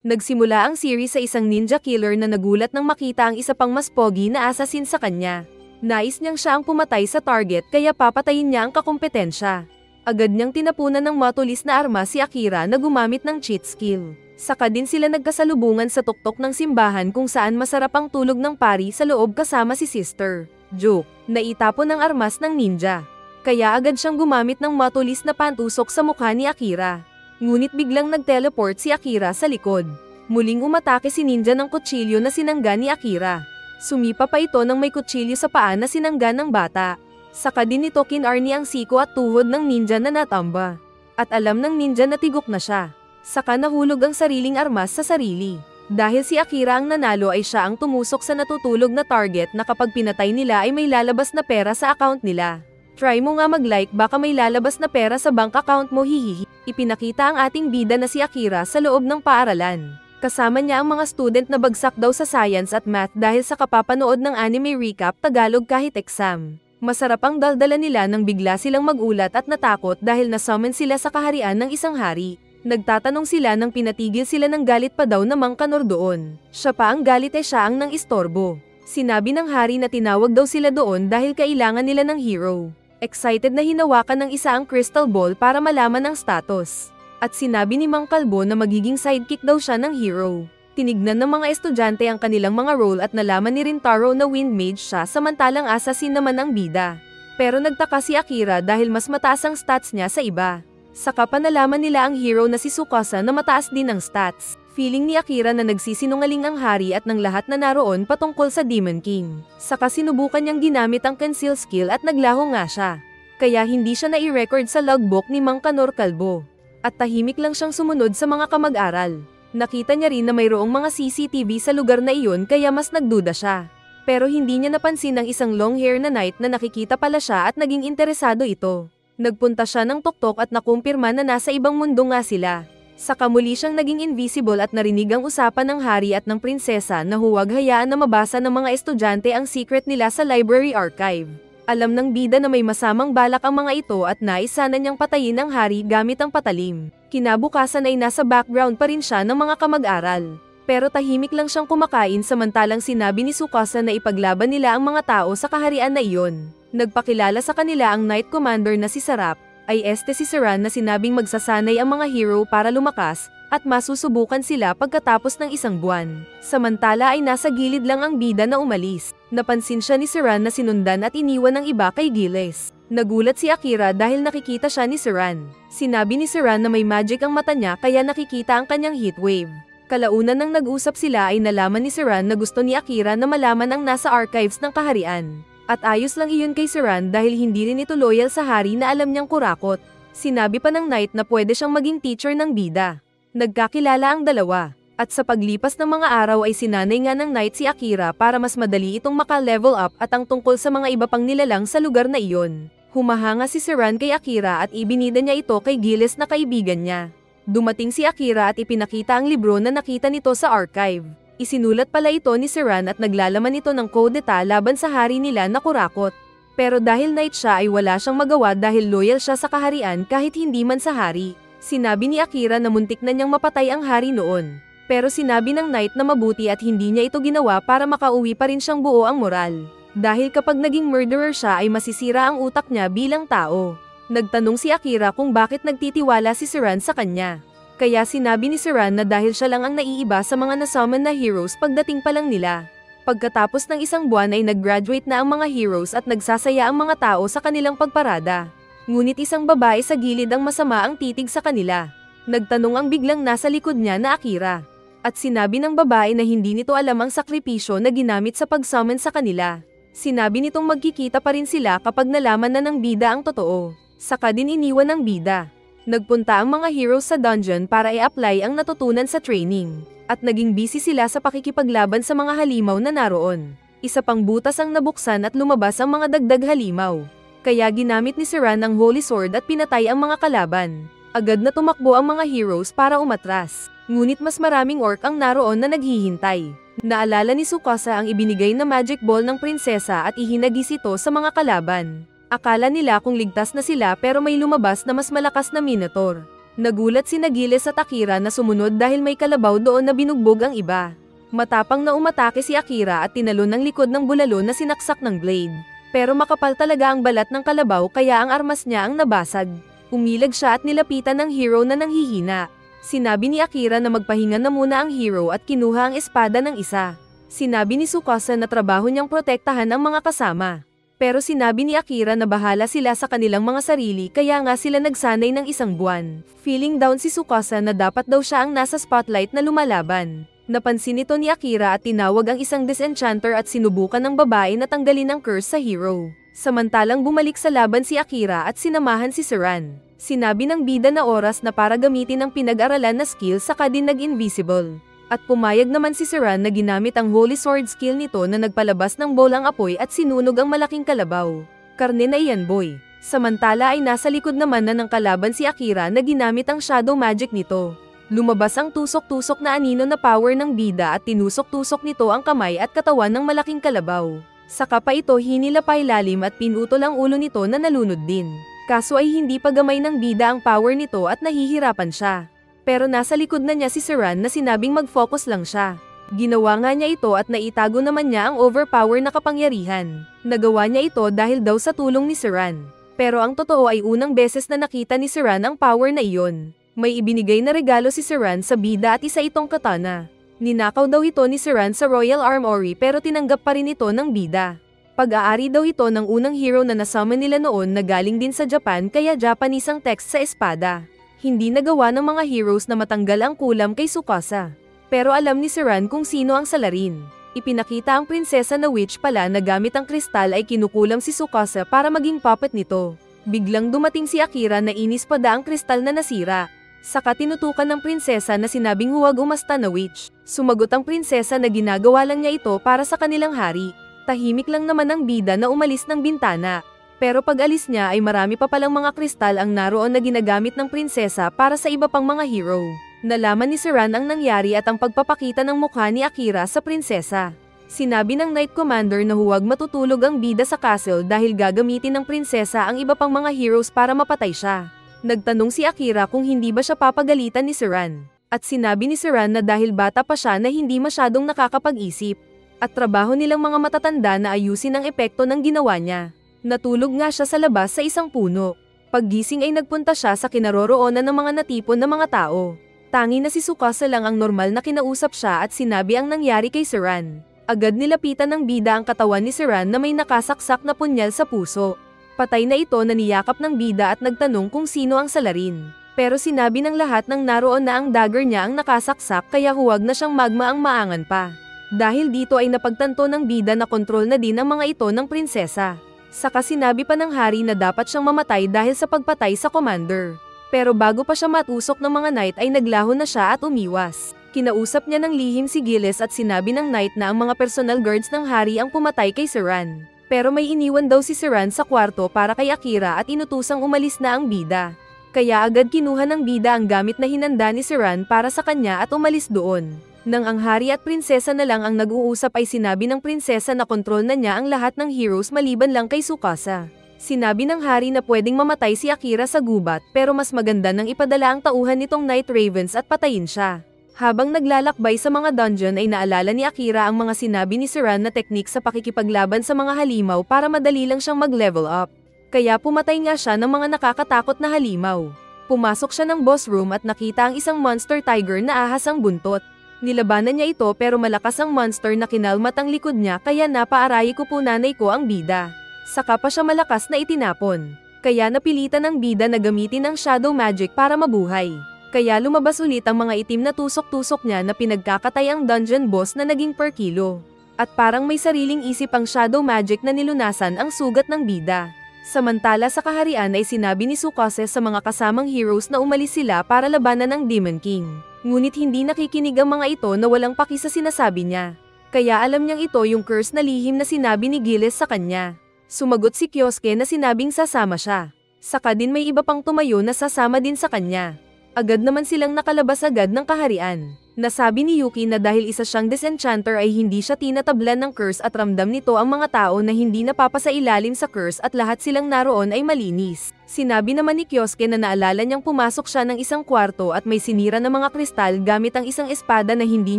Nagsimula ang series sa isang ninja killer na nagulat nang makita ang isa pang mas pogi na assassin sa kanya. Nais niyang siya ang pumatay sa target kaya papatayin niya ang kakumpetensya. Agad niyang tinapunan ng matulis na arma si Akira na gumamit ng cheat skill. Saka din sila nagkasalubungan sa tuktok ng simbahan kung saan masarap ang tulog ng pari sa loob kasama si Sister Joke, na itapon ng armas ng ninja. Kaya agad siyang gumamit ng matulis na pantusok sa mukha ni Akira. Ngunit biglang nag-teleport si Akira sa likod. Muling umatake si ninja ng kutsilyo na sinangga ni Akira. Sumipa pa ito ng may kutsilyo sa paa na sinangga ng bata. Saka din nito kinarni ang siko at tuhod ng ninja na natamba. At alam ng ninja na tigok na siya. Saka nahulog ang sariling armas sa sarili. Dahil si Akira ang nanalo ay siya ang tumusok sa natutulog na target na kapag pinatay nila ay may lalabas na pera sa account nila. Try mo nga mag-like baka may lalabas na pera sa bank account mo hihihi. Ipinakita ang ating bida na si Akira sa loob ng paaralan. Kasama niya ang mga student na bagsak daw sa science at math dahil sa kapapanood ng anime recap Tagalog kahit exam. Masarap ang daldala nila nang bigla silang magulat at natakot dahil nasummon sila sa kaharian ng isang hari. Nagtatanong sila nang pinatigil sila ng galit pa daw na Mang Kanor doon. Siya pa ang galit siya ang nang istorbo. Sinabi ng hari na tinawag daw sila doon dahil kailangan nila ng hero. Excited na hinawakan ng isa ang crystal ball para malaman ang status. At sinabi ni Mang Kalbo na magiging sidekick daw siya ng hero. Tinignan ng mga estudyante ang kanilang mga role at nalaman ni Rintaro na wind mage siya samantalang assassin naman ang bida. Pero nagtaka si Akira dahil mas mataas ang stats niya sa iba. Saka pa nalaman nila ang hero na si Tsukasa na mataas din ang stats. Feeling ni Akira na nagsisinungaling ang hari at ng lahat na naroon patungkol sa Demon King. Saka sinubukan niyang ginamit ang conceal skill at naglaho nga siya. Kaya hindi siya na-i-record sa logbook ni Mang Kanor Kalbo. At tahimik lang siyang sumunod sa mga kamag-aral. Nakita niya rin na mayroong mga CCTV sa lugar na iyon kaya mas nagduda siya. Pero hindi niya napansin ang isang long hair na knight na nakikita pala siya at naging interesado ito. Nagpunta siya ng tuktok at nakumpirma na nasa ibang mundo nga sila. Saka muli siyang naging invisible at narinig ang usapan ng hari at ng prinsesa na huwag hayaan na mabasa ng mga estudyante ang secret nila sa library archive. Alam ng bida na may masamang balak ang mga ito at nais sana niyang patayin ang hari gamit ang patalim. Kinabukasan ay nasa background pa rin siya ng mga kamag-aral. Pero tahimik lang siyang kumakain samantalang sinabi ni Tsukasa na ipaglaban nila ang mga tao sa kaharian na iyon. Nagpakilala sa kanila ang Knight Commander na si Sarap. Ay si Saran na sinabing magsasanay ang mga hero para lumakas, at masusubukan sila pagkatapos ng isang buwan. Samantala ay nasa gilid lang ang bida na umalis. Napansin siya ni Saran na sinundan at iniwan ng iba kay Giles. Nagulat si Akira dahil nakikita siya ni Saran. Sinabi ni Saran na may magic ang mata niya kaya nakikita ang kanyang heatwave. Kalaunan nang nag-usap sila ay nalaman ni Saran na gusto ni Akira na malaman ang nasa archives ng kaharian. At ayos lang iyon kay Saran dahil hindi rin ito loyal sa hari na alam niyang kurakot. Sinabi pa ng knight na pwede siyang maging teacher ng bida. Nagkakilala ang dalawa. At sa paglipas ng mga araw ay sinanay nga ng knight si Akira para mas madali itong maka-level up at ang tungkol sa mga iba pang nilalang sa lugar na iyon. Humahanga si Saran kay Akira at ibinida niya ito kay Giles na kaibigan niya. Dumating si Akira at ipinakita ang libro na nakita nito sa archive. Isinulat pala ito ni Saran at naglalaman ito ng kodeta laban sa hari nila na kurakot. Pero dahil knight siya ay wala siyang magawa dahil loyal siya sa kaharian kahit hindi man sa hari. Sinabi ni Akira na muntik na niyang mapatay ang hari noon. Pero sinabi ng knight na mabuti at hindi niya ito ginawa para makauwi pa rin siyang buo ang moral. Dahil kapag naging murderer siya ay masisira ang utak niya bilang tao. Nagtanong si Akira kung bakit nagtitiwala si Saran sa kanya. Kaya sinabi ni Saran na dahil siya lang ang naiiba sa mga nasummon na heroes pagdating pa lang nila. Pagkatapos ng isang buwan ay nag-graduate na ang mga heroes at nagsasaya ang mga tao sa kanilang pagparada. Ngunit isang babae sa gilid ang masama ang titig sa kanila. Nagtanong ang biglang nasa likod niya na Akira. At sinabi ng babae na hindi nito alam ang sakripisyo na ginamit sa pag-summon sa kanila. Sinabi nitong magkikita pa rin sila kapag nalaman na ng bida ang totoo. Saka din iniwan ng bida. Nagpunta ang mga heroes sa dungeon para i-apply ang natutunan sa training. At naging busy sila sa pakikipaglaban sa mga halimaw na naroon. Isa pang butas ang nabuksan at lumabas ang mga dagdag halimaw. Kaya ginamit ni Saran ang Holy Sword at pinatay ang mga kalaban. Agad na tumakbo ang mga heroes para umatras. Ngunit mas maraming orc ang naroon na naghihintay. Naalala ni Tsukasa ang ibinigay na magic ball ng prinsesa at ihinagis ito sa mga kalaban. Akala nila kung ligtas na sila pero may lumabas na mas malakas na Minotaur. Nagulat sina Giles at Akira na sumunod dahil may kalabaw doon na binugbog ang iba. Matapang na umatake si Akira at tinalon ng likod ng bulalo na sinaksak ng blade. Pero makapal talaga ang balat ng kalabaw kaya ang armas niya ang nabasag. Umilag siya at nilapitan ng hero na nanghihina. Sinabi ni Akira na magpahinga na muna ang hero at kinuha ang espada ng isa. Sinabi ni Tsukasa na trabaho niyang protektahan ang mga kasama. Pero sinabi ni Akira na bahala sila sa kanilang mga sarili kaya nga sila nagsanay ng isang buwan. Feeling down si Tsukasa na dapat daw siya ang nasa spotlight na lumalaban. Napansin ito ni Akira at tinawag ang isang disenchanter at sinubukan ng babae na tanggalin ang curse sa hero. Samantalang bumalik sa laban si Akira at sinamahan si Saran. Sinabi ng bida na oras na para gamitin ang pinag-aralan na skill saka din nag-invisible. At pumayag naman si Saran na ginamit ang Holy Sword skill nito na nagpalabas ng bolang apoy at sinunog ang malaking kalabaw. Karne na iyan boy. Samantala ay nasa likod naman na ng kalaban si Akira na ginamit ang shadow magic nito. Lumabas ang tusok-tusok na anino na power ng bida at tinusok-tusok nito ang kamay at katawan ng malaking kalabaw. Saka pa ito hinila pa ilalim at pinutol ang ulo nito na nalunod din. Kaso ay hindi pa gamay ng bida ang power nito at nahihirapan siya. Pero nasa likod na niya si Saran na sinabing mag-focus lang siya. Ginawa nga niya ito at naitago naman niya ang overpower na kapangyarihan. Nagawa niya ito dahil daw sa tulong ni Saran. Pero ang totoo ay unang beses na nakita ni Saran ang power na iyon. May ibinigay na regalo si Saran sa bida at isa itong katana. Ninakaw daw ito ni Saran sa Royal Armory pero tinanggap pa rin ito ng bida. Pag-aari daw ito ng unang hero na nasummon nila noon na galing din sa Japan kaya Japanese ang text sa espada. Hindi nagawa ng mga heroes na matanggal ang kulam kay Tsukasa. Pero alam ni Saran kung sino ang salarin. Ipinakita ang prinsesa na witch pala na gamit ang kristal ay kinukulam si Tsukasa para maging puppet nito. Biglang dumating si Akira na inis pa ang kristal na nasira. Saka tinutukan ng prinsesa na sinabing huwag umasta na witch. Sumagot ang prinsesa na ginagawa lang niya ito para sa kanilang hari. Tahimik lang naman ang bida na umalis ng bintana. Pero pag alis niya ay marami pa palang mga kristal ang naroon na ginagamit ng prinsesa para sa iba pang mga hero. Nalaman ni Saran ang nangyari at ang pagpapakita ng mukha ni Akira sa prinsesa. Sinabi ng Knight Commander na huwag matutulog ang bida sa castle dahil gagamitin ng prinsesa ang iba pang mga heroes para mapatay siya. Nagtanong si Akira kung hindi ba siya papagalitan ni Saran. At sinabi ni Saran na dahil bata pa siya na hindi masyadong nakakapag-isip. At trabaho nilang mga matatanda na ayusin ang epekto ng ginawa niya. Natulog nga siya sa labas sa isang puno. Paggising ay nagpunta siya sa kinaroroonan ng mga natipon na mga tao. Tangi na si Tsukasa lang ang normal na kinausap siya at sinabi ang nangyari kay Saran. Agad nilapitan ng bida ang katawan ni Saran na may nakasaksak na punyal sa puso. Patay na ito na niyakap ng bida at nagtanong kung sino ang salarin. Pero sinabi ng lahat ng naroon na ang dagger niya ang nakasaksak kaya huwag na siyang magmaang-maangan pa. Dahil dito ay napagtanto ng bida na kontrol na din ang mga ito ng prinsesa. Saka sinabi pa ng hari na dapat siyang mamatay dahil sa pagpatay sa commander. Pero bago pa siya matusok ng mga knight ay naglaho na siya at umiwas. Kinausap niya ng lihim si Giles at sinabi ng knight na ang mga personal guards ng hari ang pumatay kay Saran. Pero may iniwan daw si Saran sa kwarto para kay Akira at inutusang umalis na ang bida. Kaya agad kinuha ng bida ang gamit na hinanda ni Saran para sa kanya at umalis doon. Nang ang hari at prinsesa na lang ang nag-uusap ay sinabi ng prinsesa na kontrol na niya ang lahat ng heroes maliban lang kay Tsukasa. Sinabi ng hari na pwedeng mamatay si Akira sa gubat pero mas maganda nang ipadala ang tauhan nitong Night Ravens at patayin siya. Habang naglalakbay sa mga dungeon ay naalala ni Akira ang mga sinabi ni Saran na teknik sa pakikipaglaban sa mga halimaw para madali lang siyang mag-level up. Kaya pumatay nga siya ng mga nakakatakot na halimaw. Pumasok siya ng boss room at nakita ang isang monster tiger na ahas ang buntot. Nilabanan niya ito pero malakas ang monster na kinalmat ang likod niya kaya napaarayi ko po nanay ko ang bida. Saka pa siya malakas na itinapon. Kaya napilitan ng bida na gamitin ang shadow magic para mabuhay. Kaya lumabas ulit ang mga itim na tusok-tusok niya na pinagkakatay ang dungeon boss na naging per kilo. At parang may sariling isip ang shadow magic na nilunasan ang sugat ng bida. Samantala sa kaharian ay sinabi ni Tsukasa sa mga kasamang heroes na umalis sila para labanan ng Demon King. Ngunit hindi nakikinig ang mga ito na walang paki sa sinasabi niya. Kaya alam niyang ito yung curse na lihim na sinabi ni Giles sa kanya. Sumagot si Kyosuke na sinabing sasama siya. Saka din may iba pang tumayo na sasama din sa kanya. Agad naman silang nakalabas agad ng kaharian. Nasabi ni Yuki na dahil isa siyang disenchanter ay hindi siya tinatablan ng curse at ramdam nito ang mga tao na hindi napapasailalim sa curse at lahat silang naroon ay malinis. Sinabi naman ni Kyosuke na naalala niyang pumasok siya ng isang kwarto at may sinira na mga kristal gamit ang isang espada na hindi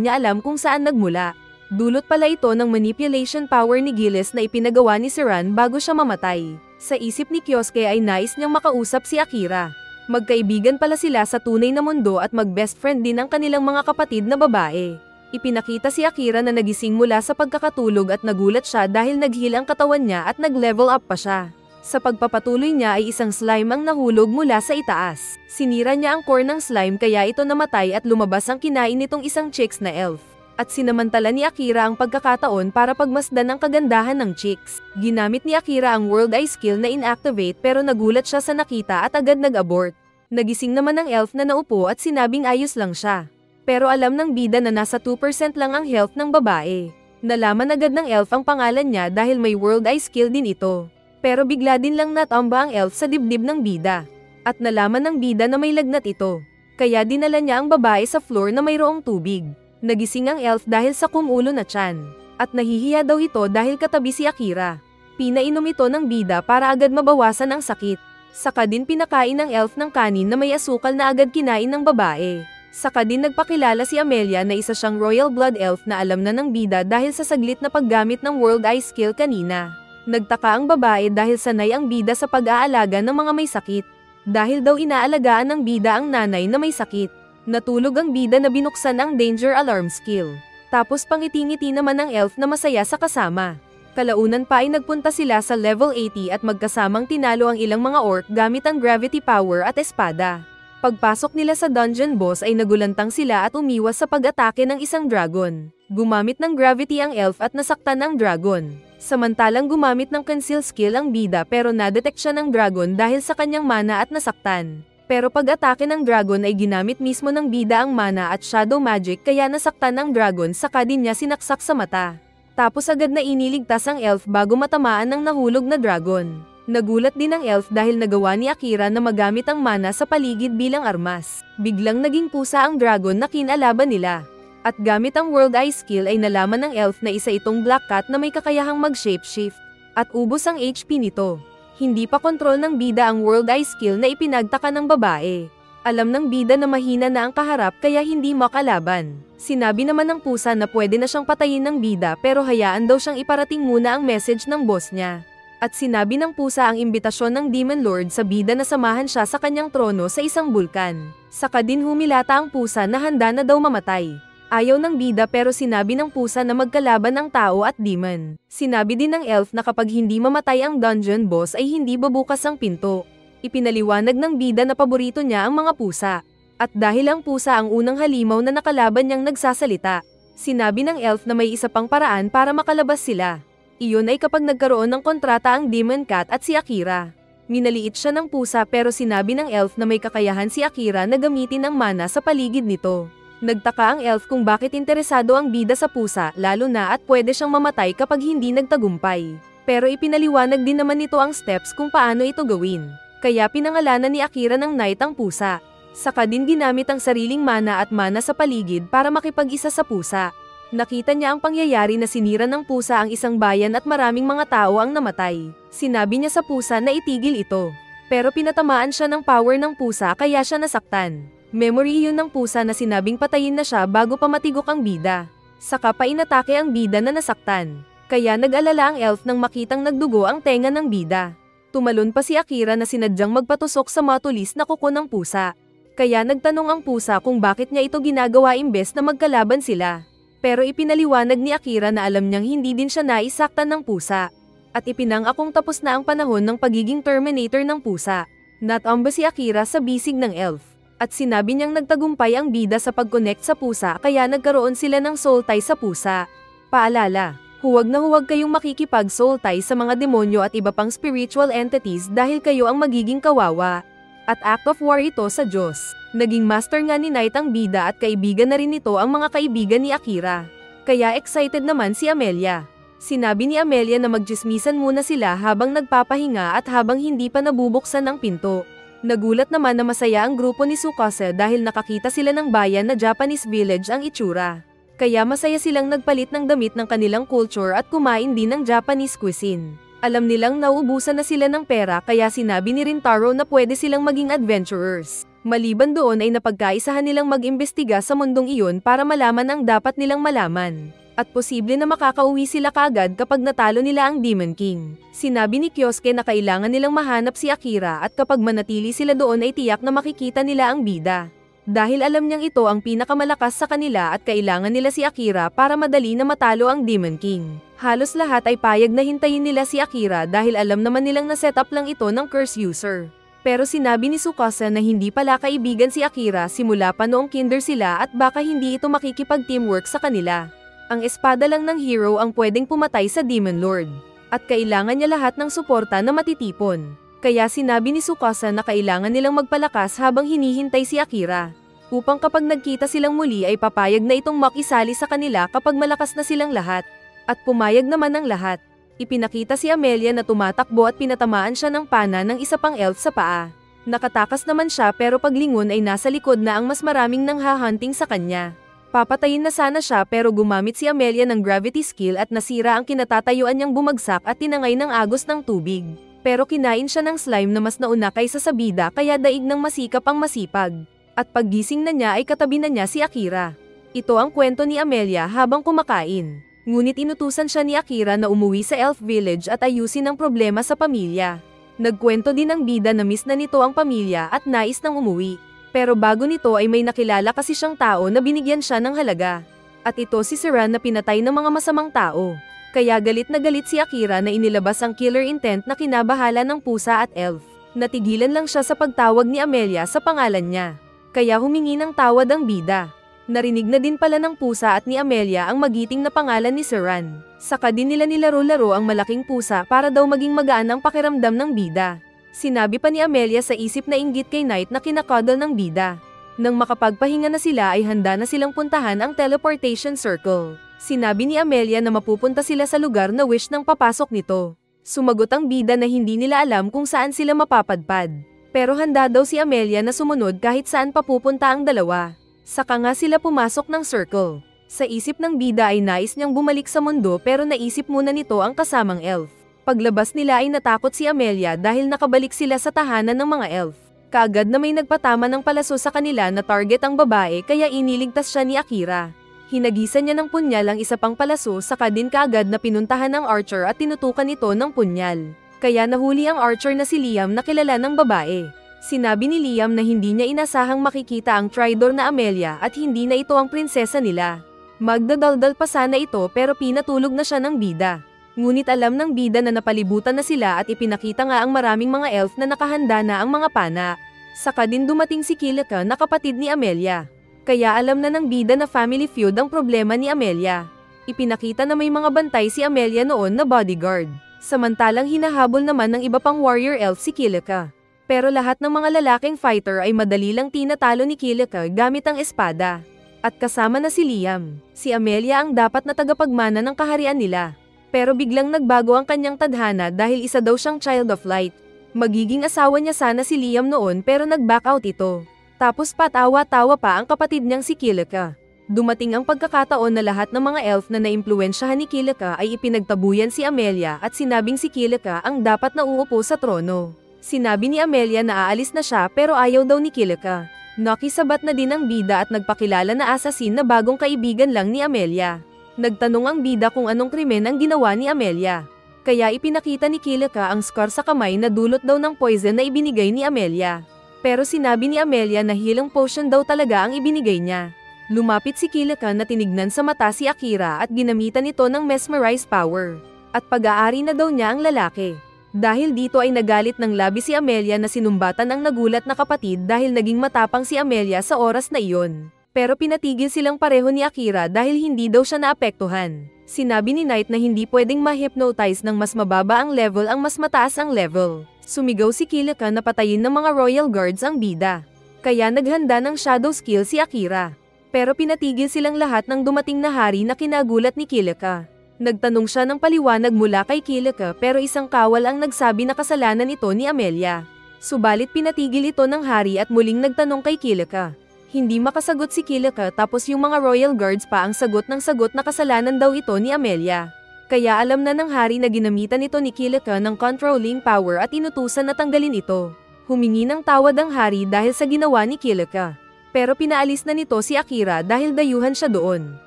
niya alam kung saan nagmula. Dulot pala ito ng manipulation power ni Gilles na ipinagawa ni Siran bago siya mamatay. Sa isip ni Kyosuke ay nais niyang makausap si Akira. Magkaibigan pala sila sa tunay na mundo at mag-best friend din ang kanilang mga kapatid na babae. Ipinakita si Akira na nagising mula sa pagkakatulog at nagulat siya dahil nag-heal ang katawan niya at nag-level up pa siya. Sa pagpapatuloy niya ay isang slime ang nahulog mula sa itaas. Sinira niya ang core ng slime kaya ito namatay at lumabas ang kinain nitong isang chicks na elf. At sinamantala ni Akira ang pagkakataon para pagmasdan ang kagandahan ng chicks. Ginamit ni Akira ang World Eye skill na inactivate pero nagulat siya sa nakita at agad nag-abort. Nagising naman ang elf na naupo at sinabing ayos lang siya. Pero alam ng bida na nasa 2% lang ang health ng babae. Nalaman agad ng elf ang pangalan niya dahil may World Eye skill din ito. Pero bigla din lang natamba ang elf sa dibdib ng bida. At nalaman ng bida na may lagnat ito. Kaya dinala niya ang babae sa floor na mayroong tubig. Nagising ang elf dahil sa kumulo na tiyan. At nahihiya daw ito dahil katabi si Akira. Pinainom ito ng bida para agad mabawasan ang sakit. Saka din pinakain ng elf ng kanin na may asukal na agad kinain ng babae. Saka din nagpakilala si Amelia na isa siyang royal blood elf na alam na ng bida dahil sa saglit na paggamit ng World Eye skill kanina. Nagtaka ang babae dahil sanay ang bida sa pag-aalaga ng mga may sakit. Dahil daw inaalagaan ng bida ang nanay na may sakit. Natulog ang bida na binuksan ang danger alarm skill. Tapos pangiti-ngiti naman ang elf na masaya sa kasama. Kalaunan pa ay nagpunta sila sa level 80 at magkasamang tinalo ang ilang mga orc gamit ang gravity power at espada. Pagpasok nila sa dungeon boss ay nagulantang sila at umiwas sa pag-atake ng isang dragon. Gumamit ng gravity ang elf at nasaktan ang dragon. Samantalang gumamit ng conceal skill ang bida pero nadetect siya ng dragon dahil sa kanyang mana at nasaktan. Pero pag-atake ng dragon ay ginamit mismo ng bida ang mana at shadow magic kaya nasaktan ng dragon saka din niya sinaksak sa mata. Tapos agad na iniligtas ang elf bago matamaan ng nahulog na dragon. Nagulat din ang elf dahil nagawa ni Akira na magamit ang mana sa paligid bilang armas. Biglang naging pusa ang dragon na kinalaban nila. At gamit ang World Eye skill ay nalaman ng elf na isa itong black cat na may kakayahang mag-shapeshift. At ubos ang HP nito. Hindi pa kontrol ng bida ang World Eye skill na ipinagtaka ng babae. Alam ng bida na mahina na ang kaharap kaya hindi makalaban. Sinabi naman ng pusa na pwede na siyang patayin ng bida pero hayaan daw siyang iparating muna ang message ng boss niya. At sinabi ng pusa ang imbitasyon ng Demon Lord sa bida na samahan siya sa kanyang trono sa isang bulkan. Saka din humilata ang pusa na handa na daw mamatay. Ayaw ng bida pero sinabi ng pusa na magkalaban ang tao at demon. Sinabi din ng elf na kapag hindi mamatay ang dungeon boss ay hindi babukas ang pinto. Ipinaliwanag ng bida na paborito niya ang mga pusa. At dahil ang pusa ang unang halimaw na nakalaban niyang nagsasalita, sinabi ng elf na may isa pang paraan para makalabas sila. Iyon ay kapag nagkaroon ng kontrata ang Demon Cat at si Akira. Minaliit siya ng pusa pero sinabi ng elf na may kakayahan si Akira na gamitin ang mana sa paligid nito. Nagtaka ang elf kung bakit interesado ang bida sa pusa lalo na at pwede siyang mamatay kapag hindi nagtagumpay. Pero ipinaliwanag din naman nito ang steps kung paano ito gawin. Kaya pinangalanan ni Akira ng Knight ang pusa. Saka din ginamit ang sariling mana at mana sa paligid para makipag-isa sa pusa. Nakita niya ang pangyayari na sinira ng pusa ang isang bayan at maraming mga tao ang namatay. Sinabi niya sa pusa na itigil ito. Pero pinatamaan siya ng power ng pusa kaya siya nasaktan. Memory yun ng pusa na sinabing patayin na siya bago pa matigok ang bida. Saka pa inatake ang bida na nasaktan. Kaya nag-alala ang elf nang makitang nagdugo ang tenga ng bida. Tumalon pa si Akira na sinadyang magpatusok sa matulis na kuko ng pusa. Kaya nagtanong ang pusa kung bakit niya ito ginagawa imbes na magkalaban sila. Pero ipinaliwanag ni Akira na alam niyang hindi din siya naisaktan ng pusa. At ipinangakong tapos na ang panahon ng pagiging Terminator ng pusa. Natamba si Akira sa bisig ng elf. At sinabi niyang nagtagumpay ang bida sa pag-connect sa pusa kaya nagkaroon sila ng soul tie sa pusa. Paalala, huwag na huwag kayong makikipag-soul tie sa mga demonyo at iba pang spiritual entities dahil kayo ang magiging kawawa. At act of war ito sa Diyos. Naging master nga ni Knight ang bida at kaibigan na rin ito ang mga kaibigan ni Akira. Kaya excited naman si Amelia. Sinabi ni Amelia na magtsismisan muna sila habang nagpapahinga at habang hindi pa nabubuksan ang pinto. Nagulat naman na masaya ang grupo ni Tsukasa dahil nakakita sila ng bayan na Japanese village ang itsura. Kaya masaya silang nagpalit ng damit ng kanilang culture at kumain din ng Japanese cuisine. Alam nilang nauubusan na sila ng pera kaya sinabi ni Rintaro na pwede silang maging adventurers. Maliban doon ay napagkaisahan nilang mag-imbestiga sa mundong iyon para malaman ang dapat nilang malaman. At posible na makakauwi sila kaagad kapag natalo nila ang Demon King. Sinabi ni Kyosuke na kailangan nilang mahanap si Akira at kapag manatili sila doon ay tiyak na makikita nila ang bida. Dahil alam niyang ito ang pinakamalakas sa kanila at kailangan nila si Akira para madali na matalo ang Demon King. Halos lahat ay payag na hintayin nila si Akira dahil alam naman nilang na-setup lang ito ng curse user. Pero sinabi ni Tsukasa na hindi pala kaibigan si Akira simula pa noong kinder sila at baka hindi ito makikipag-teamwork sa kanila. Ang espada lang ng hero ang pwedeng pumatay sa Demon Lord. At kailangan niya lahat ng suporta na matitipon. Kaya sinabi ni Tsukasa na kailangan nilang magpalakas habang hinihintay si Akira. Upang kapag nagkita silang muli ay papayag na itong makisali sa kanila kapag malakas na silang lahat. At pumayag naman ang lahat. Ipinakita si Amelia na tumatakbo at pinatamaan siya ng pana ng isa pang elf sa paa. Nakatakas naman siya pero paglingon ay nasa likod na ang mas maraming nanghahunting sa kanya. Papatayin na sana siya pero gumamit si Amelia ng gravity skill at nasira ang kinatatayuan niyang bumagsak at tinangay ng agos ng tubig. Pero kinain siya ng slime na mas nauna kaysa sa bida kaya daig ng masikap ang masipag. At paggising na niya ay katabi na niya si Akira. Ito ang kwento ni Amelia habang kumakain. Ngunit inutusan siya ni Akira na umuwi sa Elf Village at ayusin ang problema sa pamilya. Nagkwento din ng bida na miss na nito ang pamilya at nais nang umuwi. Pero bago nito ay may nakilala kasi siyang tao na binigyan siya ng halaga. At ito si Siran na pinatay ng mga masamang tao. Kaya galit na galit si Akira na inilabas ang killer intent na kinabahala ng pusa at elf. Natigilan lang siya sa pagtawag ni Amelia sa pangalan niya. Kaya humingi ng tawad ang bida. Narinig na din pala ng pusa at ni Amelia ang magiting na pangalan ni Siran. Saka din nila nilaro-laro ang malaking pusa para daw maging magaan ang pakiramdam ng bida. Sinabi pa ni Amelia sa isip na inggit kay Knight na kinakadal ng bida. Nang makapagpahinga na sila ay handa na silang puntahan ang teleportation circle. Sinabi ni Amelia na mapupunta sila sa lugar na wish ng papasok nito. Sumagot ang bida na hindi nila alam kung saan sila mapapadpad. Pero handa daw si Amelia na sumunod kahit saan papupunta ang dalawa. Saka nga sila pumasok ng circle. Sa isip ng bida ay nais niyang bumalik sa mundo pero naisip muna nito ang kasamang elf. Paglabas nila ay natakot si Amelia dahil nakabalik sila sa tahanan ng mga elf. Kaagad na may nagpatama ng palaso sa kanila na target ang babae kaya iniligtas siya ni Akira. Hinagisan niya ng punyal ang isa pang palaso saka din kaagad na pinuntahan ng archer at tinutukan ito ng punyal. Kaya nahuli ang archer na si Liam na kilala ng babae. Sinabi ni Liam na hindi niya inasahang makikita ang Tridor na Amelia at hindi na ito ang prinsesa nila. Magdadaldal pa sana ito pero pinatulog na siya ng bida. Ngunit alam ng bida na napalibutan na sila at ipinakita nga ang maraming mga elf na nakahanda na ang mga pana. Saka din dumating si Kilika na kapatid ni Amelia. Kaya alam na ng bida na family feud ang problema ni Amelia. Ipinakita na may mga bantay si Amelia noon na bodyguard. Samantalang hinahabol naman ng iba pang warrior elf si Kilika. Pero lahat ng mga lalaking fighter ay madali lang tinatalo ni Kilika gamit ang espada. At kasama na si Liam. Si Amelia ang dapat na tagapagmana ng kaharian nila. Pero biglang nagbago ang kanyang tadhana dahil isa daw siyang child of light. Magiging asawa niya sana si Liam noon pero nag-back out ito. Tapos patawa-tawa pa ang kapatid niyang si Kilika. Dumating ang pagkakataon na lahat ng mga elf na naimpluwensyahan ni Kilika ay ipinagtabuyan si Amelia at sinabing si Kilika ang dapat na uupo sa trono. Sinabi ni Amelia na aalis na siya pero ayaw daw ni Kilika. Nakisabat na din ang bida at nagpakilala na assassin na bagong kaibigan lang ni Amelia. Nagtanong ang bida kung anong krimen ang ginawa ni Amelia. Kaya ipinakita ni Kilika ang scar sa kamay na dulot daw ng poison na ibinigay ni Amelia. Pero sinabi ni Amelia na healing potion daw talaga ang ibinigay niya. Lumapit si Kilika na tinignan sa mata si Akira at ginamitan nito ng mesmerize power. At pag-aari na daw niya ang lalaki. Dahil dito ay nagalit ng labis si Amelia na sinumbatan ang nagulat na kapatid dahil naging matapang si Amelia sa oras na iyon. Pero pinatigil silang pareho ni Akira dahil hindi daw siya naapektuhan. Sinabi ni Knight na hindi pwedeng ma-hypnotize ng mas mababa ang level ang mas mataas ang level. Sumigaw si Kilika na patayin ng mga royal guards ang bida. Kaya naghanda ng shadow skill si Akira. Pero pinatigil silang lahat ng dumating na hari na kinagulat ni Kilika. Nagtanong siya ng paliwanag mula kay Kilika pero isang kawal ang nagsabi na kasalanan ito ni Amelia. Subalit pinatigil ito ng hari at muling nagtanong kay Kilika. Hindi makasagot si Kilika tapos yung mga royal guards pa ang sagot na kasalanan daw ito ni Amelia. Kaya alam na ng hari na ginamitan ito ni Kilika ng controlling power at inutusan na tanggalin ito. Humingi ng tawad ang hari dahil sa ginawa ni Kilika. Pero pinaalis na nito si Akira dahil dayuhan siya doon.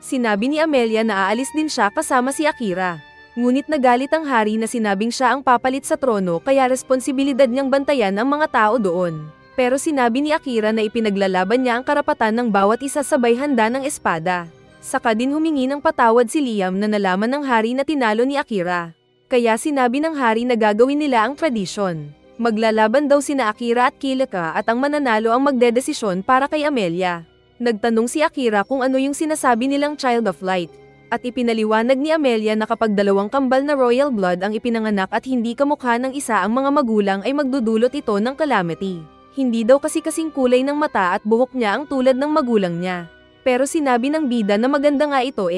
Sinabi ni Amelia na aalis din siya kasama si Akira. Ngunit nagalit ang hari na sinabing siya ang papalit sa trono kaya responsibilidad niyang bantayan ang mga tao doon. Pero sinabi ni Akira na ipinaglalaban niya ang karapatan ng bawat isa sabay handa ng espada. Saka din humingi ng patawad si Liam na nalaman ng hari na tinalo ni Akira. Kaya sinabi ng hari na gagawin nila ang tradisyon. Maglalaban daw sina Akira at Kilika at ang mananalo ang magdedesisyon para kay Amelia. Nagtanong si Akira kung ano yung sinasabi nilang Child of Light. At ipinaliwanag ni Amelia na kapag dalawang kambal na royal blood ang ipinanganak at hindi kamukha ng isa ang mga magulang ay magdudulot ito ng calamity. Hindi daw kasi kasing kulay ng mata at buhok niya ang tulad ng magulang niya. Pero sinabi ng bida na maganda nga ito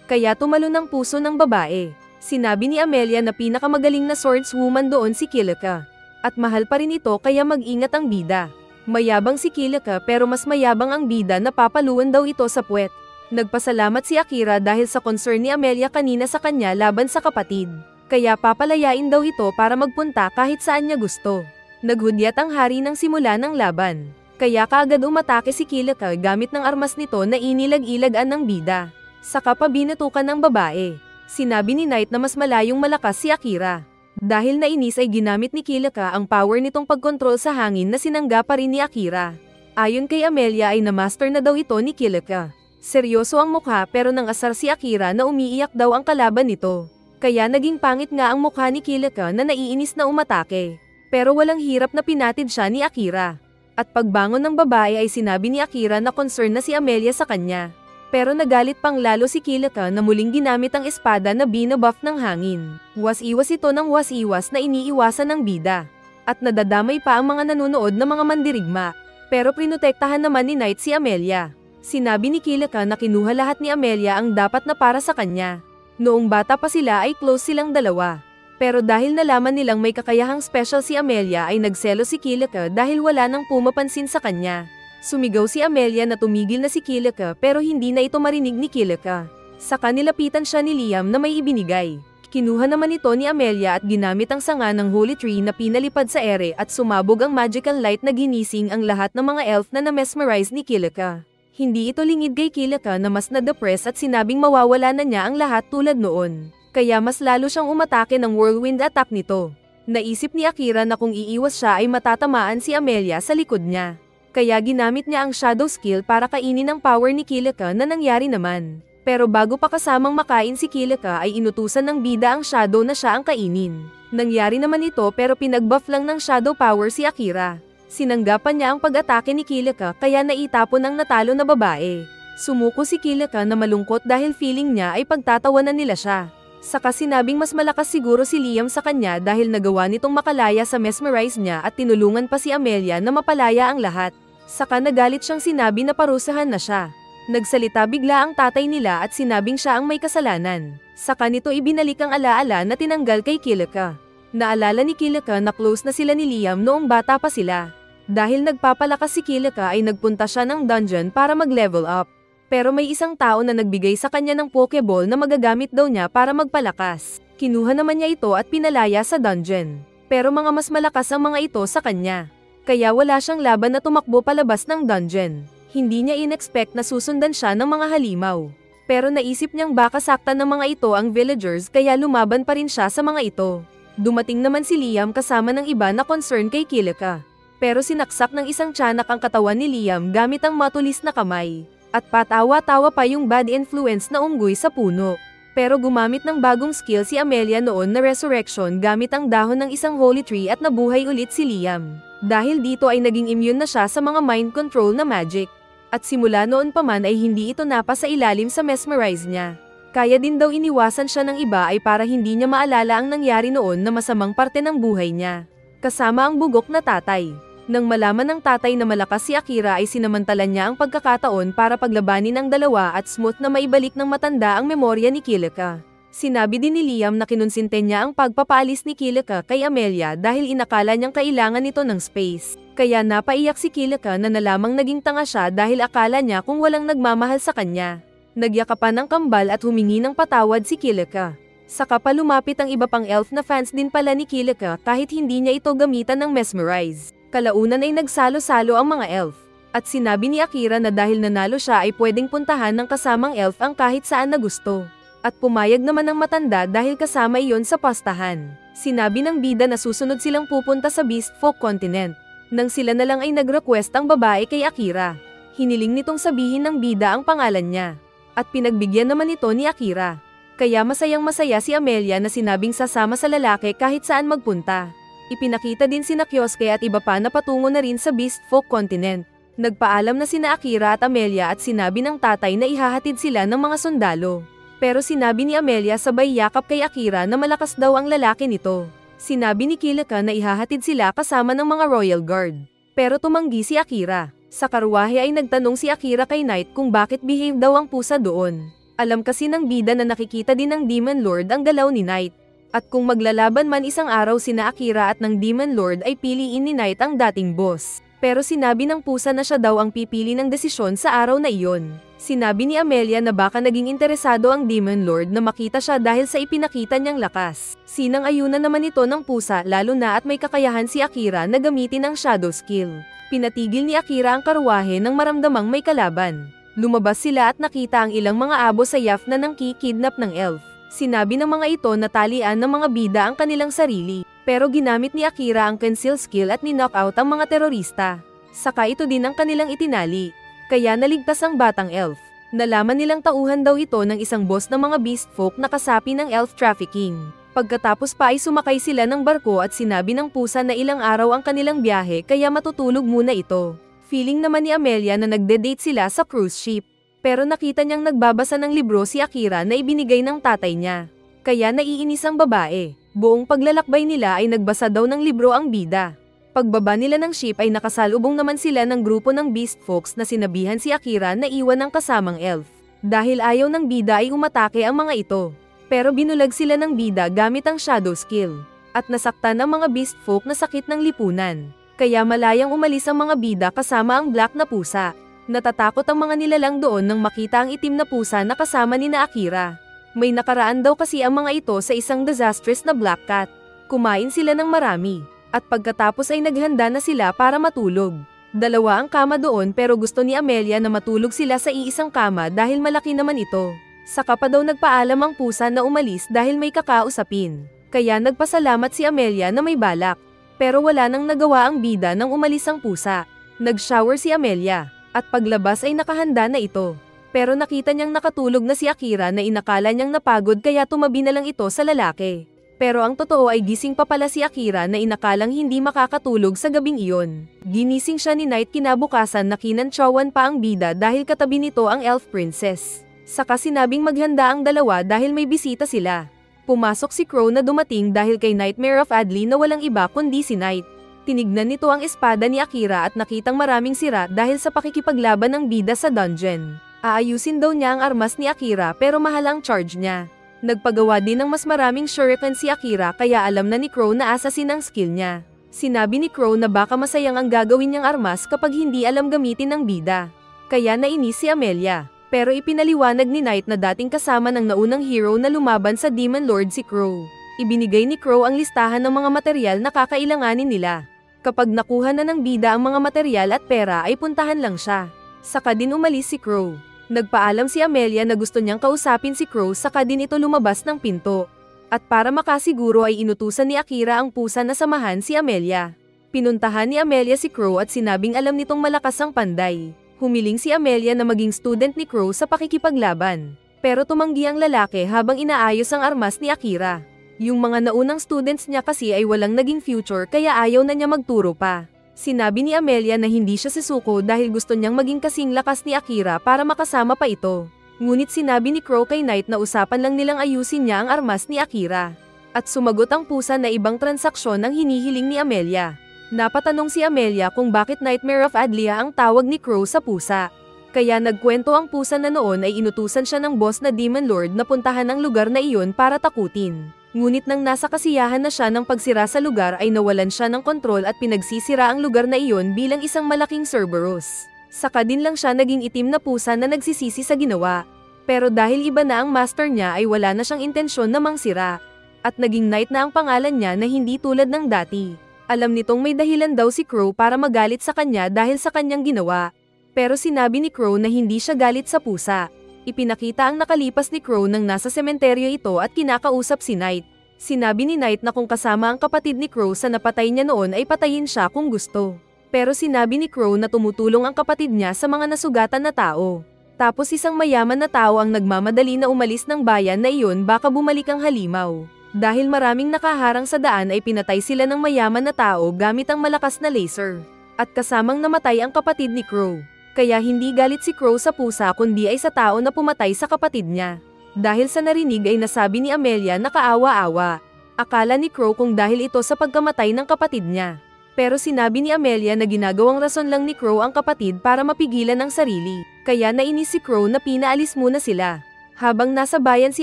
Kaya tumalon ang puso ng babae. Sinabi ni Amelia na pinakamagaling na swordswoman doon si Kilika. At mahal pa rin ito kaya mag-ingat ang bida. Mayabang si Kilika pero mas mayabang ang bida na papaluan daw ito sa puwet. Nagpasalamat si Akira dahil sa concern ni Amelia kanina sa kanya laban sa kapatid. Kaya papalayain daw ito para magpunta kahit saan niya gusto. Naghudyat ang hari ng simula ng laban. Kaya kaagad umatake si Kilika gamit ng armas nito na inilag-ilagan ng bida. Saka pa binatukan ng babae. Sinabi ni Knight na mas malayong malakas si Akira. Dahil nainis ay ginamit ni Kilika ang power nitong pagkontrol sa hangin na sinangga pa rin ni Akira. Ayon kay Amelia ay na-master na daw ito ni Kilika. Seryoso ang mukha pero nangasar si Akira na umiiyak daw ang kalaban nito. Kaya naging pangit nga ang mukha ni Kilika na naiinis na umatake. Pero walang hirap na pinatid siya ni Akira. At pagbangon ng babae ay sinabi ni Akira na concern na si Amelia sa kanya. Pero nagalit pang lalo si Kilika na muling ginamit ang espada na binabuff ng hangin. Was-iwas ito ng was-iwas na iniiwasan ng bida. At nadadamay pa ang mga nanonood na mga mandirigma. Pero prinotektahan naman ni Knight si Amelia. Sinabi ni Kilika na kinuha lahat ni Amelia ang dapat na para sa kanya. Noong bata pa sila ay close silang dalawa. Pero dahil nalaman nilang may kakayahang special si Amelia ay nagselo si Kilika dahil wala nang pumapansin sa kanya. Sumigaw si Amelia na tumigil na si Kilika pero hindi na ito marinig ni Kilika. Saka nilapitan siya ni Liam na may ibinigay. Kinuha naman ito ni Amelia at ginamit ang sanga ng holy tree na pinalipad sa ere at sumabog ang magical light na ginising ang lahat ng mga elf na na-mesmerize ni Kilika. Hindi ito lingid kay Kilika na mas na-depress at sinabing mawawala na niya ang lahat tulad noon. Kaya mas lalo siyang umatake ng whirlwind attack nito. Naisip ni Akira na kung iiwas siya ay matatamaan si Amelia sa likod niya. Kaya ginamit niya ang shadow skill para kainin ang power ni Kilika na nangyari naman. Pero bago pa kasamang makain si Kilika ay inutusan ng bida ang shadow na siya ang kainin. Nangyari naman ito pero pinagbuff lang ng shadow power si Akira. Sinanggapan niya ang pag-atake ni Kilika kaya naitapon ang natalo na babae. Sumuko si Kilika na malungkot dahil feeling niya ay pagtatawanan nila siya. Saka sinabing mas malakas siguro si Liam sa kanya dahil nagawa nitong makalaya sa mesmerize niya at tinulungan pa si Amelia na mapalaya ang lahat. Saka nagalit siyang sinabi na parusahan na siya. Nagsalita bigla ang tatay nila at sinabing siya ang may kasalanan. Saka nito ibinalik ang alaala na tinanggal kay Kilika. Naalala ni Kilika na close na sila ni Liam noong bata pa sila. Dahil nagpapalakas si Kilika ay nagpunta siya ng dungeon para mag-level up. Pero may isang tao na nagbigay sa kanya ng Pokeball na magagamit daw niya para magpalakas. Kinuha naman niya ito at pinalaya sa dungeon. Pero mga mas malakas ang mga ito sa kanya. Kaya wala siyang laban na tumakbo palabas ng dungeon. Hindi niya in-expect na susundan siya ng mga halimaw. Pero naisip niyang baka saktan ng mga ito ang villagers kaya lumaban pa rin siya sa mga ito. Dumating naman si Liam kasama ng iba na concern kay Kilika. Pero sinaksak ng isang tiyanak ang katawan ni Liam gamit ang matulis na kamay. At patawa-tawa pa yung bad influence na unggoy sa puno. Pero gumamit ng bagong skill si Amelia noon na resurrection gamit ang dahon ng isang holy tree at nabuhay ulit si Liam. Dahil dito ay naging immune na siya sa mga mind control na magic. At simula noon pa man ay hindi ito napa sa ilalim sa mesmerize niya. Kaya din daw iniwasan siya ng iba ay para hindi niya maalala ang nangyari noon na masamang parte ng buhay niya. Kasama ang bugok na tatay. Nang malaman ng tatay na malakas si Akira ay sinamantalan niya ang pagkakataon para paglabanin ang dalawa at smooth na maibalik ng matanda ang memorya ni Kilika. Sinabi din ni Liam na kinonsinte niya ang pagpapaalis ni Kilika kay Amelia dahil inakala niyang kailangan nito ng space. Kaya napaiyak si Kilika na nalamang naging tanga siya dahil akala niya kung walang nagmamahal sa kanya. Nagyakapan ng kambal at humingi ng patawad si Kilika. Saka pa lumapit ang iba pang elf na fans din pala ni Kilika kahit hindi niya ito gamitan ng mesmerize. Kalaunan ay nagsalo-salo ang mga elf. At sinabi ni Akira na dahil nanalo siya ay pwedeng puntahan ng kasamang elf ang kahit saan na gusto. At pumayag naman ng matanda dahil kasama iyon sa pastahan. Sinabi ng bida na susunod silang pupunta sa Beast Folk Continent. Nang sila na lang ay nag-request ang babae kay Akira. Hiniling nitong sabihin ng bida ang pangalan niya. At pinagbigyan naman ito ni Akira. Kaya masayang-masaya si Amelia na sinabing sasama sa lalaki kahit saan magpunta. Ipinakita din sina Kyosuke at iba pa na patungo na rin sa Beast Folk Continent. Nagpaalam na sina Akira at Amelia at sinabi ng tatay na ihahatid sila ng mga sundalo. Pero sinabi ni Amelia sabay yakap kay Akira na malakas daw ang lalaki nito. Sinabi ni Kilika na ihahatid sila kasama ng mga Royal Guard. Pero tumanggi si Akira. Sa karwahe ay nagtanong si Akira kay Knight kung bakit behave daw ang pusa doon. Alam kasi ng bida na nakikita din ng Demon Lord ang galaw ni Knight. At kung maglalaban man isang araw sina Akira at ng Demon Lord ay piliin ni Knight ang dating boss. Pero sinabi ng pusa na siya daw ang pipili ng desisyon sa araw na iyon. Sinabi ni Amelia na baka naging interesado ang Demon Lord na makita siya dahil sa ipinakita niyang lakas. Sinang-ayunan naman ito ng pusa lalo na at may kakayahan si Akira na gamitin ang shadow skill. Pinatigil ni Akira ang karwahe nang maramdamang may kalaban. Lumabas sila at nakita ang ilang mga abo sa yaft na nang kidnap ng elf. Sinabi ng mga ito na talian ng mga bida ang kanilang sarili. Pero ginamit ni Akira ang conceal skill at ni-knockout ang mga terorista. Saka ito din ang kanilang itinali. Kaya naligtas ang batang elf. Nalaman nilang tauhan daw ito ng isang boss ng mga beast folk na kasapi ng elf trafficking. Pagkatapos pa ay sumakay sila ng barko at sinabi ng pusa na ilang araw ang kanilang biyahe kaya matutulog muna ito. Feeling naman ni Amelia na nagde-date sila sa cruise ship. Pero nakita niyang nagbabasa ng libro si Akira na ibinigay ng tatay niya. Kaya naiinis ang babae. Buong paglalakbay nila ay nagbasa daw ng libro ang bida. Pagbaba nila ng ship ay nakasalubong naman sila ng grupo ng beast folks na sinabihan si Akira na iwan ang kasamang elf. Dahil ayaw ng bida ay umatake ang mga ito. Pero binulag sila ng bida gamit ang shadow skill. At nasaktan ang mga beast folk na sakit ng lipunan. Kaya malayang umalis ang mga bida kasama ang black na pusa. Natatakot ang mga nilalang doon nang makita ang itim na pusa na kasama ni na Akira. May nakaraan daw kasi ang mga ito sa isang disastrous na black cat. Kumain sila ng marami. At pagkatapos ay naghanda na sila para matulog. Dalawa ang kama doon pero gusto ni Amelia na matulog sila sa iisang kama dahil malaki naman ito. Saka pa daw nagpaalam ang pusa na umalis dahil may kakausapin. Kaya nagpasalamat si Amelia na may balak. Pero wala nang nagawa ang bida nang umalis ang pusa. Nag-shower si Amelia. At paglabas ay nakahanda na ito. Pero nakita niyang nakatulog na si Akira na inakala niyang napagod kaya tumabi na lang ito sa lalaki. Pero ang totoo ay gising pa pala si Akira na inakalang hindi makakatulog sa gabing iyon. Ginising siya ni Knight kinabukasan na kinantsawan pa ang bida dahil katabi nito ang elf princess. Saka sinabing maghanda ang dalawa dahil may bisita sila. Pumasok si Crow na dumating dahil kay Nightmare of Adley na walang iba kundi si Knight. Tinignan nito ang espada ni Akira at nakitang maraming sira dahil sa pakikipaglaban ng bida sa dungeon. Aayusin daw niya ang armas ni Akira pero mahal ang charge niya. Nagpagawa din ng mas maraming shuriken si Akira kaya alam na ni Crow na assassin ang skill niya. Sinabi ni Crow na baka masayang ang gagawin niyang armas kapag hindi alam gamitin ng bida. Kaya nainis si Amelia. Pero ipinaliwanag ni Knight na dating kasama ng naunang hero na lumaban sa Demon Lord si Crow. Ibinigay ni Crow ang listahan ng mga materyal na kakailanganin nila. Kapag nakuha na ng bida ang mga materyal at pera ay puntahan lang siya. Saka din umalis si Crow. Nagpaalam si Amelia na gusto niyang kausapin si Crow saka din ito lumabas ng pinto. At para makasiguro ay inutusan ni Akira ang pusa na samahan si Amelia. Pinuntahan ni Amelia si Crow at sinabing alam nitong malakas ang panday. Humiling si Amelia na maging student ni Crow sa pakikipaglaban. Pero tumanggi ang lalaki habang inaayos ang armas ni Akira. Yung mga naunang students niya kasi ay walang naging future kaya ayaw na niya magturo pa. Sinabi ni Amelia na hindi siya susuko dahil gusto niyang maging kasing lakas ni Akira para makasama pa ito. Ngunit sinabi ni Crow kay Knight na usapan lang nilang ayusin niya ang armas ni Akira. At sumagot ang pusa na ibang transaksyon ang hinihiling ni Amelia. Napatanong si Amelia kung bakit Nightmare of Adlia ang tawag ni Crow sa pusa. Kaya nagkwento ang pusa na noon ay inutusan siya ng boss na Demon Lord na puntahan ang lugar na iyon para takutin. Ngunit nang nasa kasiyahan na siya ng pagsira sa lugar ay nawalan siya ng kontrol at pinagsisira ang lugar na iyon bilang isang malaking Cerberus. Saka din lang siya naging itim na pusa na nagsisisi sa ginawa. Pero dahil iba na ang master niya ay wala na siyang intensyon na mangsira. At naging Knight na ang pangalan niya na hindi tulad ng dati. Alam nitong may dahilan daw si Crow para magalit sa kanya dahil sa kanyang ginawa. Pero sinabi ni Crow na hindi siya galit sa pusa. Ipinakita ang nakalipas ni Crow nang nasa sementeryo ito at kinakausap si Knight. Sinabi ni Knight na kung kasama ang kapatid ni Crow sa napatay niya noon ay patayin siya kung gusto. Pero sinabi ni Crow na tumutulong ang kapatid niya sa mga nasugatan na tao. Tapos isang mayaman na tao ang nagmamadali na umalis ng bayan na iyon baka bumalik ang halimaw. Dahil maraming nakaharang sa daan ay pinatay sila ng mayaman na tao gamit ang malakas na laser. At kasamang namatay ang kapatid ni Crow. Kaya hindi galit si Crow sa pusa kundi ay sa tao na pumatay sa kapatid niya. Dahil sa narinig ay nasabi ni Amelia na kaawa-awa. Akala ni Crow kung dahil ito sa pagkamatay ng kapatid niya. Pero sinabi ni Amelia na ginagawang rason lang ni Crow ang kapatid para mapigilan ang sarili. Kaya nainis si Crow na pinaalis muna sila. Habang nasa bayan si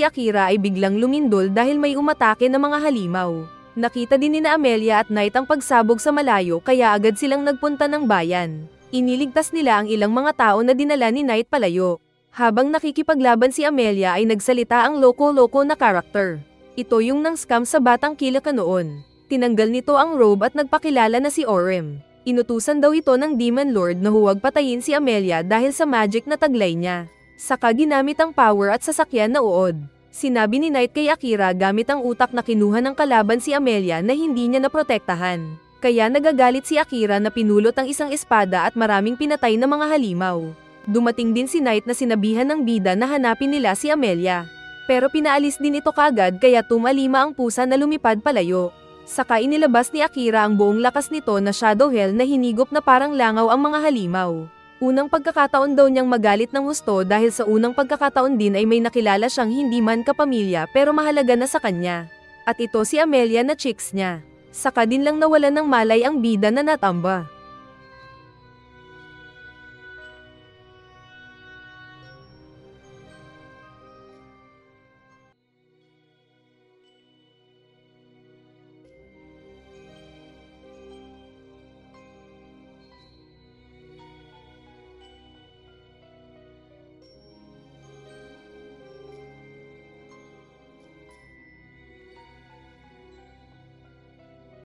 Akira ay biglang lumindol dahil may umatake na mga halimaw. Nakita din ni Amelia at Knight ang pagsabog sa malayo kaya agad silang nagpunta ng bayan. Iniligtas nila ang ilang mga tao na dinala ni Knight palayo. Habang nakikipaglaban si Amelia ay nagsalita ang loko-loko na karakter. Ito yung nang-scam sa batang Kilika noon. Tinanggal nito ang robe at nagpakilala na si Orem. Inutusan daw ito ng Demon Lord na huwag patayin si Amelia dahil sa magic na taglay niya. Saka ginamit ang power at sasakyan na uod. Sinabi ni Knight kay Akira gamit ang utak na kinuha ng kalaban si Amelia na hindi niya naprotektahan. Kaya nagagalit si Akira na pinulot ang isang espada at maraming pinatay na mga halimaw. Dumating din si Knight na sinabihan ng bida na hanapin nila si Amelia. Pero pinaalis din ito kaagad kaya tumalima ang pusa na lumipad palayo. Saka inilabas ni Akira ang buong lakas nito na Shadow Hell na hinigop na parang langaw ang mga halimaw. Unang pagkakataon daw niyang magalit ng husto dahil sa unang pagkakataon din ay may nakilala siyang hindi man kapamilya pero mahalaga na sa kanya. At ito si Amelia na chicks niya. Saka din lang nawalan ng malay ang bida na natamba.